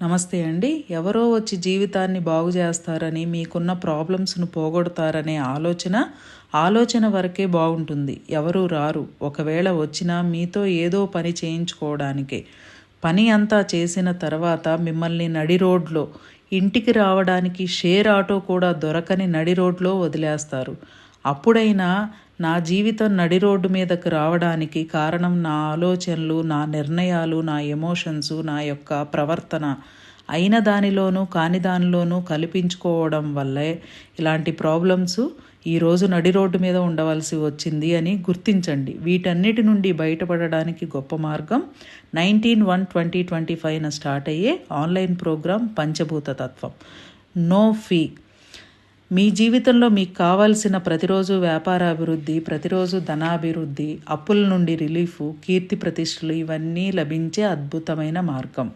నమస్తే అండి. ఎవరో వచ్చి జీవితాన్ని బాగు చేస్తారని, మీకున్న ప్రాబ్లమ్స్‌ను పోగొడతారనే ఆలోచన వరకే బాగుంటుంది. ఎవరూ రారు. ఒకవేళ వచ్చినా మీతో ఏదో పని చేయించుకోవడానికే. పని అంతా చేసిన తర్వాత మిమ్మల్ని నడి రోడ్లో, ఇంటికి రావడానికి షేర్ ఆటో కూడా దొరకని నడి రోడ్లో వదిలేస్తారు. అప్పుడైనా నా జీవితం నడి రోడ్డు మీదకు రావడానికి కారణం నా ఆలోచనలు, నా నిర్ణయాలు, నా ఎమోషన్స్, నా యొక్క ప్రవర్తన అయిన దానిలోనూ కాని దానిలోనూ కల్పించుకోవడం వల్లే ఇలాంటి ప్రాబ్లమ్స్ ఈరోజు నడి రోడ్డు మీద ఉండవలసి వచ్చింది అని గుర్తించండి. వీటన్నిటి నుండి బయటపడడానికి గొప్ప మార్గం 19/1/2025 స్టార్ట్ అయ్యే ఆన్లైన్ ప్రోగ్రాం పంచభూత తత్వం. No fee. మీ జీవితంలో మీకు కావాల్సిన ప్రతిరోజు వ్యాపార అభివృద్ధి, ప్రతిరోజు ధనాభివృద్ధి, అప్పుల నుండి రిలీఫు, కీర్తి ప్రతిష్టలు ఇవన్నీ లభించే అద్భుతమైన మార్గం.